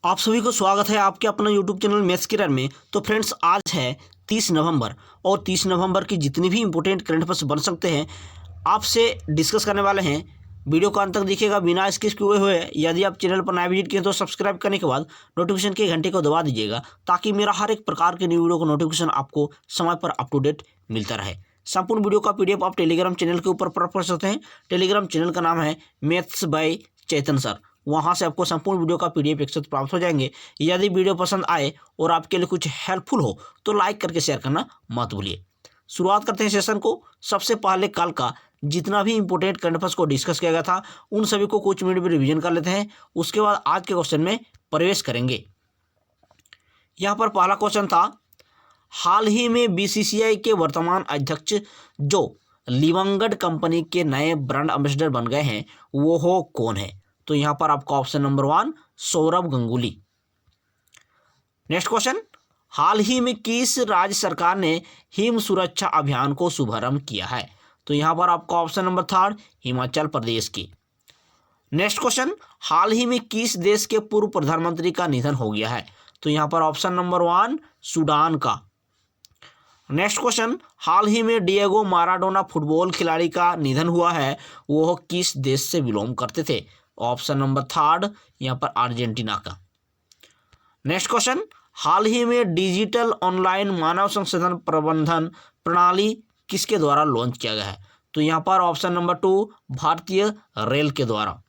आप सभी को स्वागत है आपके अपना यूट्यूब चैनल मैथ्स किरण में। तो फ्रेंड्स, आज है 30 नवंबर और 30 नवंबर की जितनी भी इंपॉर्टेंट करंट अफेयर्स बन सकते हैं आपसे डिस्कस करने वाले हैं। वीडियो को अंत तक देखिएगा बिना स्किप किए हुए। यदि आप चैनल पर नया विजिट किए तो सब्सक्राइब करने के बाद नोटिफिकेशन के घंटे को दबा दीजिएगा ताकि मेरा हर एक प्रकार के न्यू वीडियो का नोटिफिकेशन आपको समय पर अप टू डेट मिलता रहे। संपूर्ण वीडियो का पीडीएफ आप टेलीग्राम चैनल के ऊपर प्राप्त कर सकते हैं। टेलीग्राम चैनल का नाम है मैथ्स बाय चेतन सर। वहां से आपको संपूर्ण वीडियो का पीडीएफ एक साथ प्राप्त हो जाएंगे। यदि वीडियो पसंद आए और आपके लिए कुछ हेल्पफुल हो तो लाइक करके शेयर करना मत भूलिए। शुरुआत करते हैं सेशन को। सबसे पहले कल का जितना भी इंपॉर्टेंट करंट अफेयर्स को डिस्कस किया गया था उन सभी को कुछ मिनट में रिवीजन कर लेते हैं। उसके बाद आज के क्वेश्चन में प्रवेश करेंगे। यहाँ पर पहला क्वेश्चन था, हाल ही में बीसीसीआई के वर्तमान अध्यक्ष जो लिवंगड कंपनी के नए ब्रांड एम्बेसडर बन गए हैं वो हो कौन है? तो यहाँ पर आपका option number 1 Sourav Ganguly. Next question, हाल ही में किस राज्य सरकार ने हिम सुरक्षा अभियान को शुभारंभ किया है? तो यहाँ पर आपका ऑप्शन नंबर 3 हिमाचल प्रदेश की। नेक्स्ट क्वेश्चन, हाल ही में किस देश के पूर्व प्रधानमंत्री का निधन हो गया है? तो यहाँ पर ऑप्शन नंबर 1 सूडान का। नेक्स्ट क्वेश्चन, हाल ही में डिएगो माराडोना फुटबॉल खिलाड़ी का निधन हुआ है, वो किस देश से बिलोंग करते थे? ऑप्शन नंबर 3 यहाँ पर अर्जेंटीना का। नेक्स्ट क्वेश्चन, हाल ही में डिजिटल ऑनलाइन मानव संसाधन प्रबंधन प्रणाली किसके द्वारा लॉन्च किया गया है? तो यहाँ पर ऑप्शन नंबर 2 भारतीय रेल के द्वारा।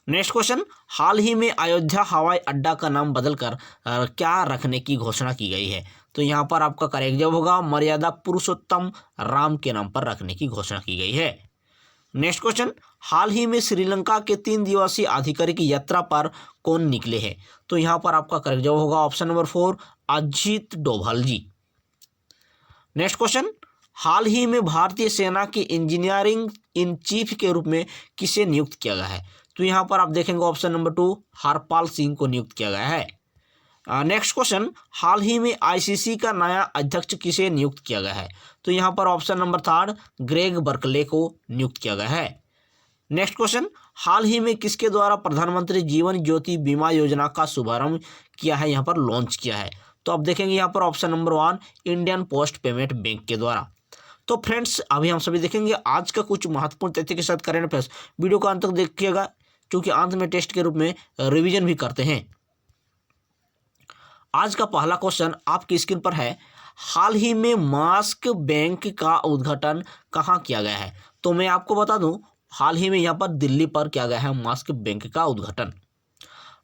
नेक्स्ट क्वेश्चन, हाल ही में अयोध्या हवाई अड्डा का नाम बदलकर क्या रखने की घोषणा की गई है? तो यहाँ पर आपका करेक्ट जवाब होगा मर्यादा पुरुषोत्तम राम के नाम पर रखने की घोषणा की गई है। नेक्स्ट क्वेश्चन, हाल ही में श्रीलंका के 3 दिवसीय आधिकारिक यात्रा पर कौन निकले हैं? तो यहाँ पर आपका करेक्ट जवाब होगा ऑप्शन नंबर 4 अजीत डोभाल जी। नेक्स्ट क्वेश्चन, हाल ही में भारतीय सेना की इंजीनियरिंग इन चीफ के रूप में किसे नियुक्त किया गया है? तो यहाँ पर आप देखेंगे ऑप्शन नंबर 2 हरपाल सिंह को नियुक्त किया गया है। नेक्स्ट क्वेश्चन, हाल ही में आईसीसी का नया अध्यक्ष किसे नियुक्त किया गया है? तो यहाँ पर ऑप्शन नंबर 3 ग्रेग बर्कले को नियुक्त किया गया है। नेक्स्ट क्वेश्चन, हाल ही में किसके द्वारा प्रधानमंत्री जीवन ज्योति बीमा योजना का शुभारंभ किया है, यहाँ पर लॉन्च किया है? तो आप देखेंगे यहाँ पर option number 1 Indian post payment bank के द्वारा। तो फ्रेंड्स, अभी हम सभी देखेंगे आज का कुछ महत्वपूर्ण तथ्य के साथ करंट अफेयर्स। वीडियो को अंत तक देखिएगा क्योंकि अंत में टेस्ट के रूप में रिवीजन भी करते हैं। आज का पहला क्वेश्चन आपकी स्क्रीन पर है, हाल ही में मास्क बैंक का उद्घाटन कहाँ किया गया है? तो मैं आपको बता दूं, हाल ही में यहाँ पर दिल्ली पर किया गया है मास्क बैंक का उद्घाटन।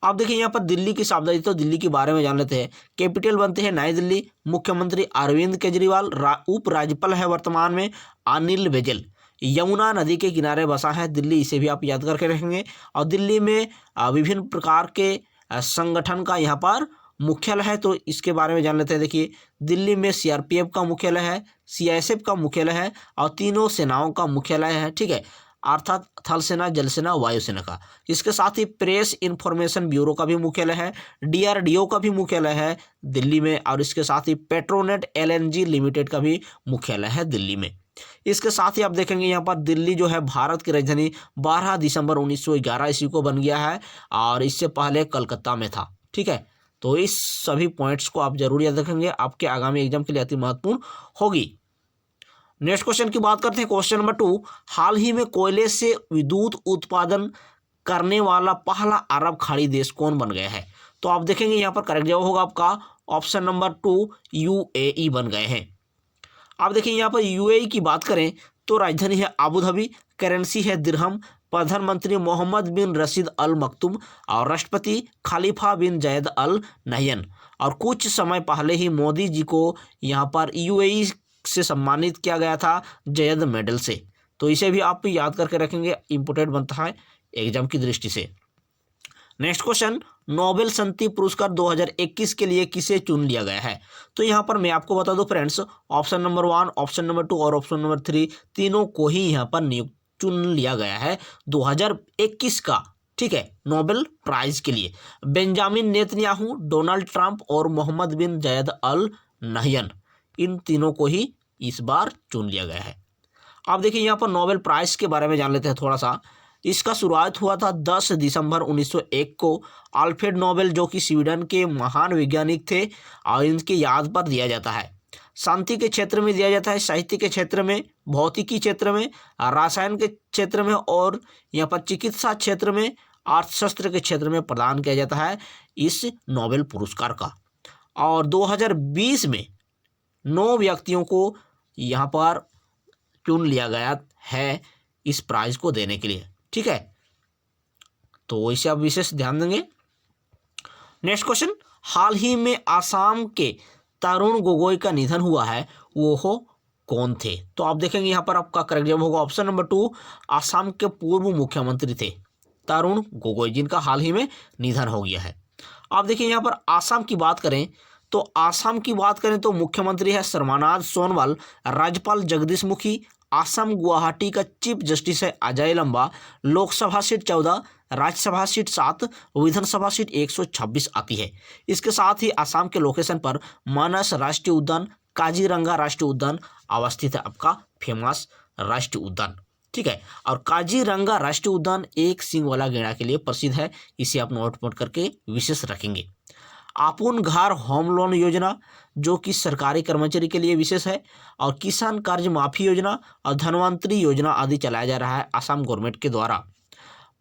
आप देखिए यहाँ पर दिल्ली की सावधानी, तो दिल्ली के बारे में जान लेते हैं। कैपिटल बनते हैं नई दिल्ली। मुख्यमंत्री अरविंद केजरीवाल। उपराज्यपाल है वर्तमान में अनिल बैजल। यमुना नदी के किनारे बसा है दिल्ली, इसे भी आप याद करके रखेंगे। और दिल्ली में विभिन्न प्रकार के संगठन का यहाँ पर मुख्यालय है, तो इसके बारे में जान लेते हैं। देखिए, दिल्ली में सीआरपीएफ का मुख्यालय है, सीआईएसएफ का मुख्यालय है और तीनों सेनाओं का मुख्यालय है, ठीक है, अर्थात थल सेना, जल सेना, वायुसेना का। इसके साथ ही प्रेस इंफॉर्मेशन ब्यूरो का भी मुख्यालय है, डीआरडीओ का भी मुख्यालय है दिल्ली में, और इसके साथ ही पेट्रोनेट एलएनजी लिमिटेड का भी मुख्यालय है दिल्ली में। इसके साथ ही आप देखेंगे यहाँ पर दिल्ली जो है भारत की राजधानी 12 दिसंबर 1911 ईस्वी को बन गया है और इससे पहले कलकत्ता में था, ठीक है। तो इस सभी पॉइंट्स को आप जरूर याद रखेंगे, आपके आगामी एग्जाम के लिए अति महत्वपूर्ण होगी। नेक्स्ट क्वेश्चन की बात करते हैं। क्वेश्चन नंबर 2, हाल ही में कोयले से विद्युत उत्पादन करने वाला पहला अरब खाड़ी देश कौन बन गया है? तो आप देखेंगे यहाँ पर करेक्ट जवाब होगा आपका ऑप्शन नंबर 2 यूएई बन गए हैं। आप देखिए यहाँ पर यूएई की बात करें तो राजधानी है अबू धाबी, करेंसी है दिरहम, प्रधानमंत्री मोहम्मद बिन रशीद अल मखतूम और राष्ट्रपति खलीफा बिन जायद अल नहयान। और कुछ समय पहले ही मोदी जी को यहाँ पर यूएई से सम्मानित किया गया था जयद मेडल से, तो इसे भी आप याद करके रखेंगे, इंपॉर्टेंट बनता है एग्जाम की दृष्टि से। नेक्स्ट क्वेश्चन, नोबेल शांति पुरस्कार 2021 के लिए किसे चुन लिया गया है? तो यहाँ पर मैं आपको बता दूं friends, option number 1, option number 2 और ऑप्शन नंबर 3 तीनों को ही यहाँ पर नियुक्त चुन लिया गया है 2021 का, ठीक है, नोबेल प्राइज के लिए। बेंजामिन नेतन्याहू, डोनाल्ड ट्रंप और मोहम्मद बिन जायद अल नहयान, इन तीनों को ही इस बार चुन लिया गया है। आप देखिए यहाँ पर नोबेल प्राइज के बारे में जान लेते हैं थोड़ा सा। इसका शुरुआत हुआ था 10 दिसंबर 1901 को। अल्फ्रेड नोबेल जो कि स्वीडन के महान वैज्ञानिक थे और इनकी याद पर दिया जाता है। शांति के क्षेत्र में दिया जाता है, साहित्य के क्षेत्र में, भौतिकी क्षेत्र में, रसायन के क्षेत्र में और यहाँ पर चिकित्सा क्षेत्र में, अर्थशास्त्र के क्षेत्र में प्रदान किया जाता है इस नोबेल पुरस्कार का। और 2020 में 9 व्यक्तियों को यहाँ पर चुन लिया गया है इस प्राइज को देने के लिए, ठीक है। तो इसे आप विशेष ध्यान देंगे। नेक्स्ट क्वेश्चन, हाल ही में आसाम के तरुण गोगोई का निधन हुआ है, वो हो कौन थे? तो आप देखेंगे यहाँ पर आपका करेक्ट जवाब होगा ऑप्शन नंबर 2, आसाम के पूर्व मुख्यमंत्री थे तरुण गोगोई, जिनका हाल ही में निधन हो गया है। आप देखिए यहाँ पर आसाम की बात करें तो मुख्यमंत्री है सर्बानंद सोनोवाल, राज्यपाल जगदीश मुखी, आसाम गुवाहाटी का चीफ जस्टिस है अजय लंबा, लोकसभा सीट 14, राज्यसभा सीट 7, विधानसभा सीट 126 आती है। इसके साथ ही आसाम के लोकेशन पर मानस राष्ट्रीय उद्यान, काजीरंगा राष्ट्रीय उद्यान अवस्थित है, आपका फेमस राष्ट्रीय उद्यान, ठीक है। और काजीरंगा राष्ट्रीय उद्यान एक सींग वाला गैंडा के लिए प्रसिद्ध है, इसे आप नोट करके विशेष रखेंगे। आपूर्ण घर होम लोन योजना जो कि सरकारी कर्मचारी के लिए विशेष है, और किसान कर्ज माफी योजना और धनवंतरी योजना आदि चलाया जा रहा है आसाम गवर्नमेंट के द्वारा।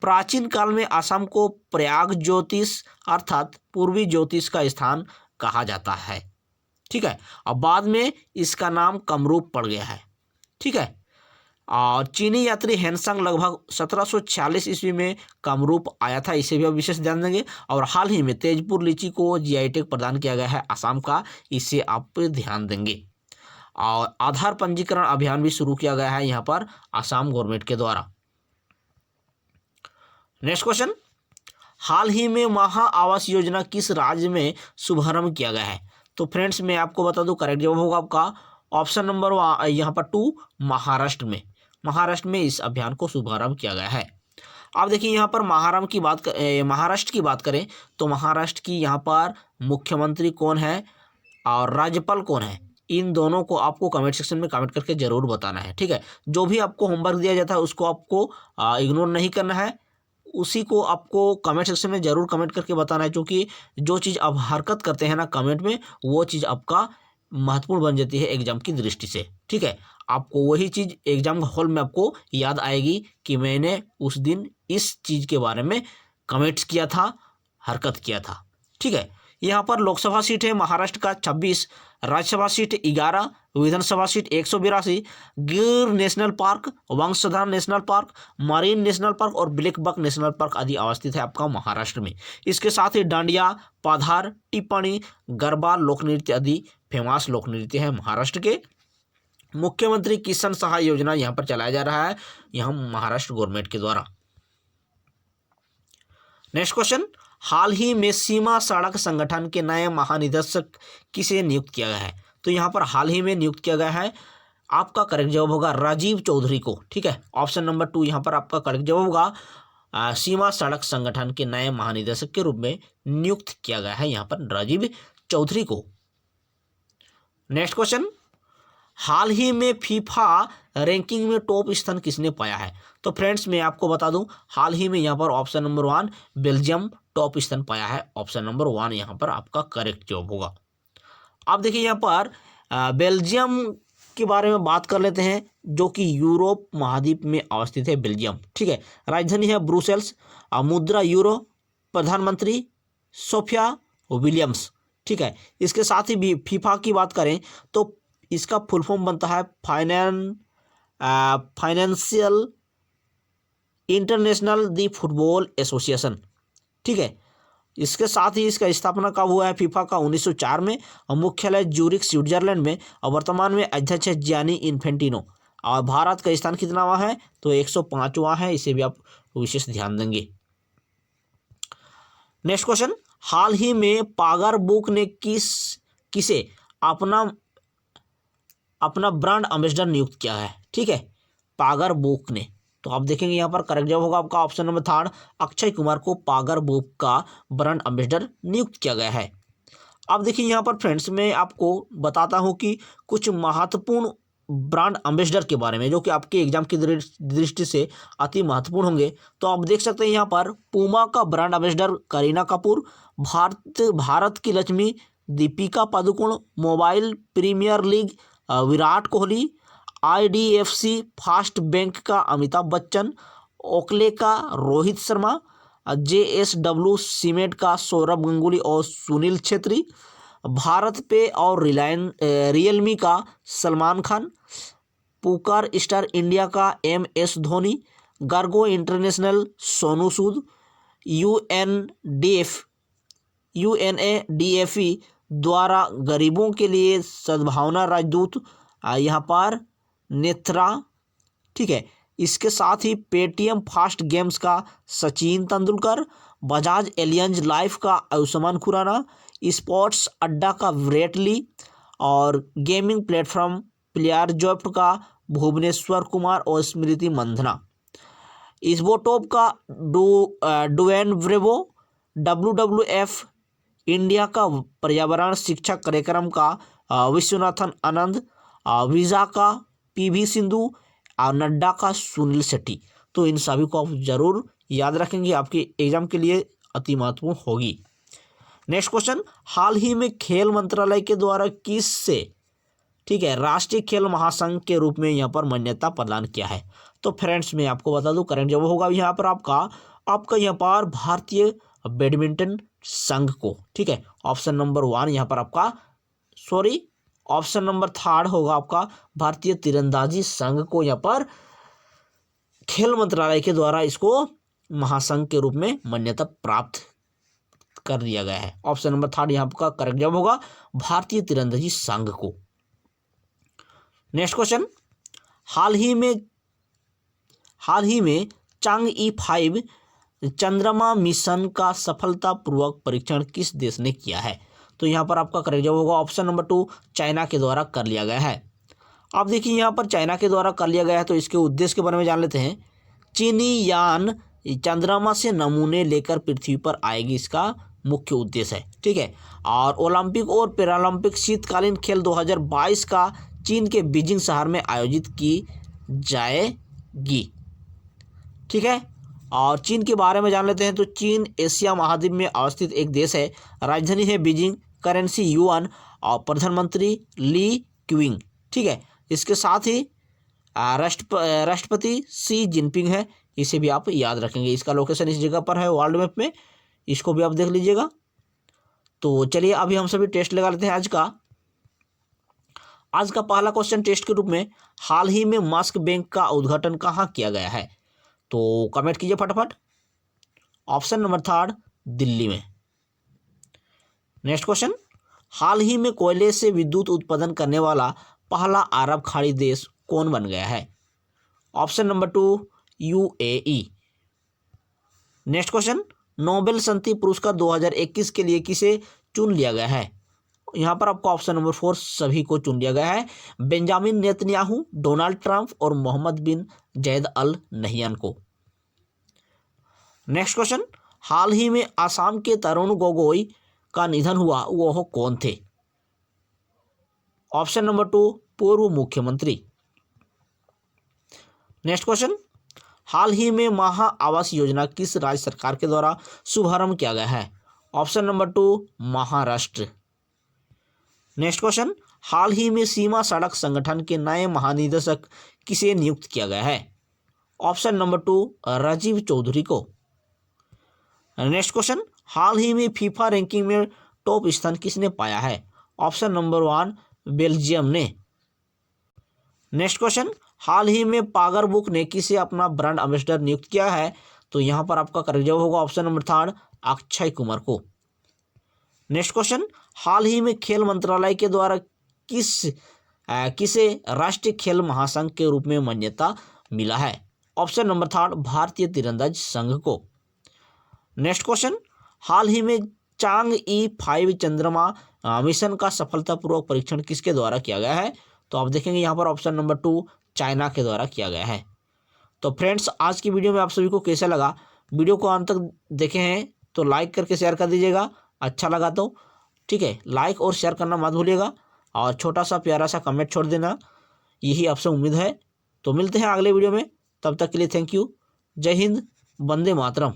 प्राचीन काल में आसाम को प्रयाग ज्योतिष अर्थात पूर्वी ज्योतिष का स्थान कहा जाता है, ठीक है। और बाद में इसका नाम कामरूप पड़ गया है, ठीक है। और चीनी यात्री हेनसांग लगभग 1746 ईस्वी में कामरूप आया था, इसे भी आप विशेष ध्यान देंगे। और हाल ही में तेजपुर लीची को जीआई टैग प्रदान किया गया है आसाम का, इसे आप ध्यान देंगे। और आधार पंजीकरण अभियान भी शुरू किया गया है यहाँ पर आसाम गवर्नमेंट के द्वारा। नेक्स्ट क्वेश्चन, हाल ही में महा आवास योजना किस राज्य में शुभारंभ किया गया है? तो फ्रेंड्स मैं आपको बता दूं करेक्ट जवाब होगा आपका ऑप्शन नंबर यहाँ पर 2, महाराष्ट्र में इस अभियान को शुभारंभ किया गया है। आप देखिए यहाँ पर महाराष्ट्र की बात करें तो महाराष्ट्र की यहाँ पर मुख्यमंत्री कौन है और राज्यपाल कौन है, इन दोनों को आपको कमेंट सेक्शन में कमेंट करके जरूर बताना है, ठीक है। जो भी आपको होमवर्क दिया जाता है उसको आपको इग्नोर नहीं करना है, उसी को आपको कमेंट सेक्शन में जरूर कमेंट करके बताना है, क्योंकि जो चीज़ आप हरकत करते हैं ना कमेंट में, वो चीज़ आपका महत्वपूर्ण बन जाती है एग्जाम की दृष्टि से, ठीक है। आपको वही चीज़ एग्जाम हॉल में आपको याद आएगी कि मैंने उस दिन इस चीज़ के बारे में कमेंट्स किया था, हरकत किया था, ठीक है। यहाँ पर लोकसभा सीट है महाराष्ट्र का 26, राज्यसभा सीट 11, विधानसभा seat 182, Gir national park, Vansdhar national park, marine national park और ब्लैकबक नेशनल पार्क आदि अवस्थित है आपका महाराष्ट्र में। इसके साथ ही डांडिया, पाधार, टिप्पणी, गरबा लोक नृत्य आदि फेमस लोक नृत्य है महाराष्ट्र के। मुख्यमंत्री किसान सहाय योजना यहाँ पर चलाया जा रहा है यहाँ महाराष्ट्र गवर्नमेंट के द्वारा। नेक्स्ट क्वेश्चन, हाल ही में सीमा सड़क संगठन के नए महानिदेशक किसे नियुक्त किया गया है? तो यहाँ पर हाल ही में नियुक्त किया गया है, आपका करेक्ट जवाब होगा राजीव चौधरी को, ठीक है। ऑप्शन नंबर 2 यहाँ पर आपका करेक्ट जवाब होगा सीमा सड़क संगठन के नए महानिदेशक के रूप में नियुक्त किया गया है यहाँ पर राजीव चौधरी को। नेक्स्ट क्वेश्चन, हाल ही में फीफा रैंकिंग में टॉप स्थान किसने पाया है? तो फ्रेंड्स मैं आपको बता दूं हाल ही में यहाँ पर ऑप्शन नंबर 1 बेल्जियम टॉप स्थान पाया है, ऑप्शन नंबर 1 यहाँ पर आपका करेक्ट जवाब होगा। आप देखिए यहाँ पर बेल्जियम के बारे में बात कर लेते हैं, जो कि यूरोप महाद्वीप में अवस्थित है बेल्जियम, ठीक है। राजधानी है ब्रुसेल्स, मुद्रा यूरो, प्रधानमंत्री सोफिया विलियम्स, ठीक है। इसके साथ ही भी फीफा की बात करें तो इसका फुल फॉर्म बनता है फाइनेंशियल इंटरनेशनल दी फुटबॉल एसोसिएशन, ठीक है। इसके साथ ही इसका स्थापना कब हुआ है फीफा का 1904 में, और मुख्यालय ज्यूरिख स्विट्जरलैंड में, और वर्तमान में अध्यक्ष है जियानी इन्फेंटिनो। और भारत का स्थान कितनावां है? तो 105वां है, इसे भी आप विशेष ध्यान देंगे। नेक्स्ट क्वेश्चन, हाल ही में पागर बुक ने किसे अपना ब्रांड एम्बेसडर नियुक्त किया है? ठीक है, पागर बुक ने। तो आप देखेंगे यहाँ पर करेक्ट जवाब होगा आपका ऑप्शन नंबर 3, अक्षय कुमार को पागर बुक का ब्रांड एम्बेसडर नियुक्त किया गया है। अब देखिए यहाँ पर फ्रेंड्स मैं आपको बताता हूँ कि कुछ महत्वपूर्ण ब्रांड एम्बेसडर के बारे में, जो कि आपके एग्जाम की दृष्टि से अति महत्वपूर्ण होंगे। तो आप देख सकते हैं यहाँ पर पूमा का ब्रांड एम्बेसडर करीना कपूर, भारत की Lakshmi Deepika Padukone, mobile premier league Virat Kohli, IDFC fast bank का अमिताभ बच्चन, ओकले का रोहित शर्मा, JSW सीमेंट का सौरभ गंगुली और सुनील छेत्री, भारत पे और रियलमी का सलमान खान, पुकार स्टार इंडिया का MS Dhoni, गर्गो international Sonu Sood, UNADFE द्वारा गरीबों के लिए सद्भावना राजदूत यहाँ पर नेत्रा, ठीक है। इसके साथ ही पेटीएम फास्ट गेम्स का सचिन तेंदुलकर, बजाज एलियंज लाइफ का आयुष्मान खुराना, स्पोर्ट्स अड्डा का विराट ली और गेमिंग प्लेटफॉर्म प्लेयर जॉफ्ट का भुवनेश्वर कुमार और स्मृति मंधना, इस्बोटोप का डुवेन ब्रेवो, WWF इंडिया का पर्यावरण शिक्षा कार्यक्रम का विश्वनाथन आनंद, वीजा का PV सिंधु और नड्डा का सुनील शेट्टी। तो इन सभी को आप जरूर याद रखेंगे, आपके एग्जाम के लिए अति महत्वपूर्ण होगी। नेक्स्ट क्वेश्चन, हाल ही में खेल मंत्रालय के द्वारा किससे, ठीक है, राष्ट्रीय खेल महासंघ के रूप में यहाँ पर मान्यता प्रदान किया है? तो फ्रेंड्स मैं आपको बता दूं, करेंट जवाब होगा यहाँ पर आपका यहाँ पर भारतीय बैडमिंटन संघ को, ठीक है। ऑप्शन नंबर 1 यहाँ पर आपका, सॉरी ऑप्शन नंबर 3 होगा आपका भारतीय तीरंदाजी संघ को यहाँ पर खेल मंत्रालय के द्वारा इसको महासंघ के रूप में मान्यता प्राप्त कर दिया गया है। ऑप्शन नंबर 3 यहाँ का करेक्ट जवाब होगा भारतीय तीरंदाजी संघ को। नेक्स्ट क्वेश्चन, हाल ही में चांग-E5 चंद्रमा मिशन का सफलतापूर्वक परीक्षण किस देश ने किया है? तो यहाँ पर आपका करेक्ट जवाब होगा ऑप्शन नंबर 2 चाइना के द्वारा कर लिया गया है। अब देखिए यहाँ पर चाइना के द्वारा कर लिया गया है, तो इसके उद्देश्य के बारे में जान लेते हैं। चीनी यान चंद्रमा से नमूने लेकर पृथ्वी पर आएगी, इसका मुख्य उद्देश्य है, ठीक है। और ओलंपिक और पैरालंपिक शीतकालीन खेल 2022 का चीन के बीजिंग शहर में आयोजित की जाएगी, ठीक है। और चीन के बारे में जान लेते हैं। तो चीन एशिया महाद्वीप में अवस्थित एक देश है, राजधानी है बीजिंग, करेंसी युआन और प्रधानमंत्री ली क्विंग, ठीक है। इसके साथ ही राष्ट्रपति शी जिनपिंग है, इसे भी आप याद रखेंगे। इसका लोकेशन इस जगह पर है वर्ल्ड मैप में, इसको भी आप देख लीजिएगा। तो चलिए अभी हम सभी टेस्ट लगा लेते हैं आज का पहला क्वेश्चन टेस्ट के रूप में, हाल ही में मास्क बैंक का उद्घाटन कहाँ किया गया है? तो कमेंट कीजिए फटाफट। ऑप्शन नंबर 3 दिल्ली में। नेक्स्ट क्वेश्चन, हाल ही में कोयले से विद्युत उत्पादन करने वाला पहला अरब खाड़ी देश कौन बन गया है? Option number 2 UAE। Next question, Nobel शांति पुरस्कार 2021 के लिए किसे चुन लिया गया है? यहाँ पर आपको ऑप्शन नंबर 4 सभी को चुन लिया गया है, बेंजामिन नेतन्याहू, डोनाल्ड ट्रंप और मोहम्मद बिन जैद अल नहियान को। नेक्स्ट क्वेश्चन, हाल ही में असम के तरुण गोगोई का निधन हुआ, वह कौन थे? ऑप्शन नंबर 2 पूर्व मुख्यमंत्री। नेक्स्ट क्वेश्चन, हाल ही में महा आवास योजना किस राज्य सरकार के द्वारा शुभारंभ किया गया है? Option number 2 Maharashtra. Next question, हाल ही में सीमा सड़क संगठन के नए महानिदेशक किसे नियुक्त किया गया है? ऑप्शन नंबर 2 राजीव चौधरी को। नेक्स्ट क्वेश्चन, हाल ही में फीफा रैंकिंग में टॉप स्थान किसने पाया है? ऑप्शन नंबर 1 बेल्जियम ने। नेक्स्ट क्वेश्चन, हाल ही में पागर बुक ने किसे अपना ब्रांड एम्बेसडर नियुक्त किया है? तो यहाँ पर आपका करेक्ट जवाब होगा ऑप्शन नंबर 3 अक्षय कुमार को। नेक्स्ट क्वेश्चन, हाल ही में खेल मंत्रालय के द्वारा किसे राष्ट्रीय खेल महासंघ के रूप में मान्यता मिला है? ऑप्शन नंबर 3 भारतीय तीरंदाज संघ को। नेक्स्ट क्वेश्चन, हाल ही में चांग-E5 चंद्रमा मिशन का सफलतापूर्वक परीक्षण किसके द्वारा किया गया है? तो आप देखेंगे यहाँ पर ऑप्शन नंबर 2 चाइना के द्वारा किया गया है। तो फ्रेंड्स, आज की वीडियो में आप सभी को कैसा लगा? वीडियो को अंत तक देखे हैं तो लाइक करके शेयर कर दीजिएगा, अच्छा लगा तो ठीक है, लाइक और शेयर करना मत भूलिएगा और छोटा सा प्यारा सा कमेंट छोड़ देना। यही आपसे उम्मीद है। तो मिलते हैं अगले वीडियो में, तब तक के लिए थैंक यू। जय हिंद, वंदे मातरम।